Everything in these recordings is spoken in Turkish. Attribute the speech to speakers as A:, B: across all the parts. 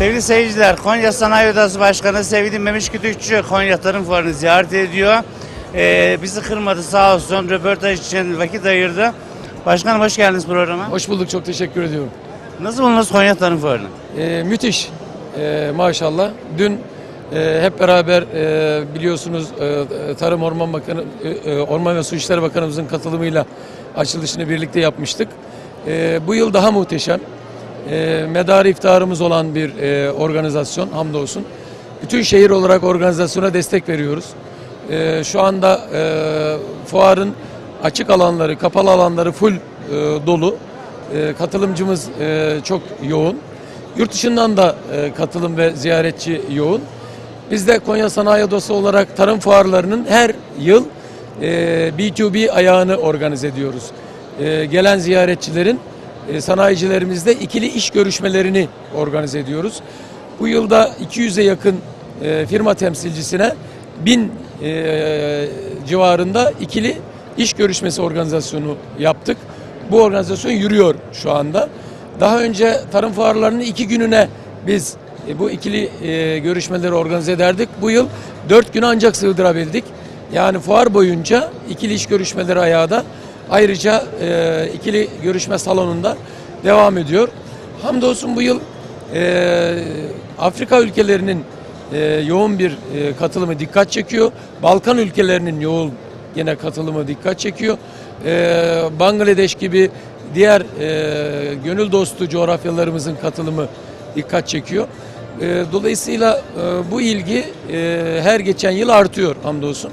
A: Sevgili seyirciler, Konya Sanayi Odası Başkanı sevgili Memiş Kütükçü Konya Tarım Fuarı'nı ziyaret ediyor. Bizi kırmadı sağ olsun, röportaj için vakit ayırdı. Başkanım hoş geldiniz programa.
B: Hoş bulduk, çok teşekkür ediyorum.
A: Nasıl buldunuz Konya Tarım Fuarı'nı?
B: Müthiş, maşallah. Dün hep beraber biliyorsunuz Tarım Orman Bakanı, Orman ve Su İşleri Bakanımızın katılımıyla açılışını birlikte yapmıştık. Bu yıl daha muhteşem. Medarı iftiharımız olan bir organizasyon hamdolsun. Bütün şehir olarak organizasyona destek veriyoruz. Şu anda fuarın açık alanları, kapalı alanları full dolu. Katılımcımız çok yoğun. Yurt dışından da katılım ve ziyaretçi yoğun. Biz de Konya Sanayi Odası olarak tarım fuarlarının her yıl B2B ayağını organize ediyoruz. Gelen ziyaretçilerin sanayicilerimizle ikili iş görüşmelerini organize ediyoruz. Bu yılda 200'e yakın firma temsilcisine 1000 civarında ikili iş görüşmesi organizasyonu yaptık. Bu organizasyon yürüyor şu anda. Daha önce tarım fuarlarının 2 gününe biz bu ikili görüşmeleri organize ederdik. Bu yıl 4 güne ancak sığdırabildik. Yani fuar boyunca ikili iş görüşmeleri ayağı da ayrıca ikili görüşme salonunda devam ediyor. Hamdolsun bu yıl Afrika ülkelerinin yoğun bir katılımı dikkat çekiyor. Balkan ülkelerinin yoğun yine katılımı dikkat çekiyor. Bangladeş gibi diğer gönül dostu coğrafyalarımızın katılımı dikkat çekiyor. Dolayısıyla bu ilgi her geçen yıl artıyor hamdolsun.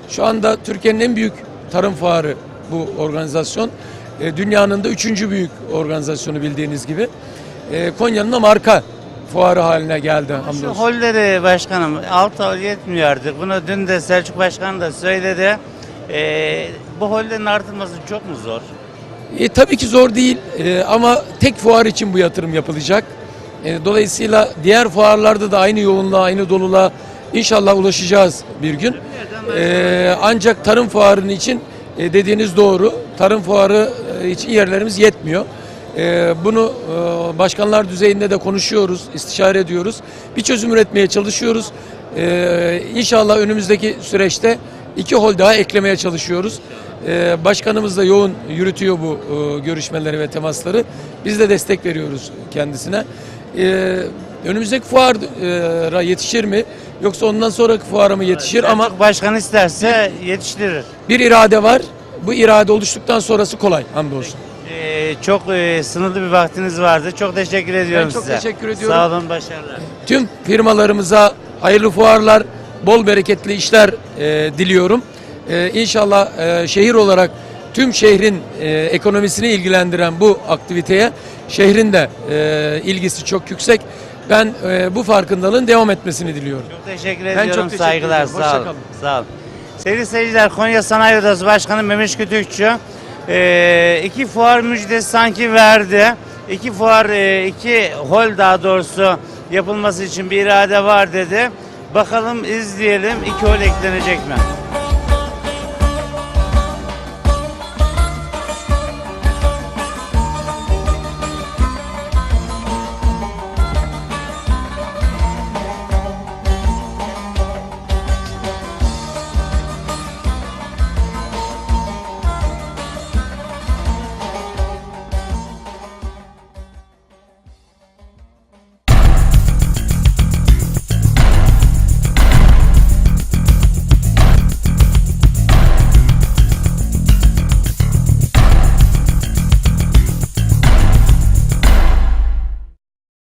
B: Şu anda Türkiye'nin en büyük tarım fuarı bu organizasyon. Dünyanın da 3. büyük organizasyonu bildiğiniz gibi. Konya'nın da marka fuarı haline geldi hamdolsun.
A: Şu holleri başkanım 6 ay yetmiyor artık. Bunu dün de Selçuk Başkan da söyledi. Bu hollerin artırması çok mu zor?
B: Tabii ki zor değil ama tek fuar için bu yatırım yapılacak. Dolayısıyla diğer fuarlarda da aynı yoğunluğa, aynı doluluğa inşallah ulaşacağız bir gün. Ancak tarım fuarının için dediğiniz doğru. Tarım fuarı için yerlerimiz yetmiyor. Bunu başkanlar düzeyinde de konuşuyoruz, istişare ediyoruz. Bir çözüm üretmeye çalışıyoruz. İnşallah önümüzdeki süreçte 2 hol daha eklemeye çalışıyoruz. Başkanımız da yoğun yürütüyor bu görüşmeleri ve temasları. Biz de destek veriyoruz kendisine. Önümüzdeki fuara yetişir mi? Yoksa ondan sonraki fuara mı yetişir? Ama
A: başkan isterse yetiştirir.
B: bir irade var. Bu irade oluştuktan sonrası kolay hamdolsun.
A: Çok sınırlı bir vaktiniz vardı. Çok teşekkür ediyorum
B: Ben çok
A: size.
B: teşekkür ediyorum.
A: Sağ olun, başarılar.
B: Tüm firmalarımıza hayırlı fuarlar, bol bereketli işler diliyorum. İnşallah şehir olarak tüm şehrin ekonomisini ilgilendiren bu aktiviteye şehrin de ilgisi çok yüksek. Ben bu farkındalığın devam etmesini diliyorum.
A: Çok teşekkür
B: Ben
A: ediyorum.
B: çok teşekkür
A: Saygılar.
B: ediyorum.
A: Sağ
B: Hoşça
A: olun.
B: kalın.
A: Sağ olun. Sevgili seyirciler, Konya Sanayi Odası Başkanı Memiş Kütükçü 2 fuar müjdesi sanki verdi. 2 fuar, 2 hol daha doğrusu yapılması için bir irade var dedi. Bakalım izleyelim, 2 hol eklenecek mi?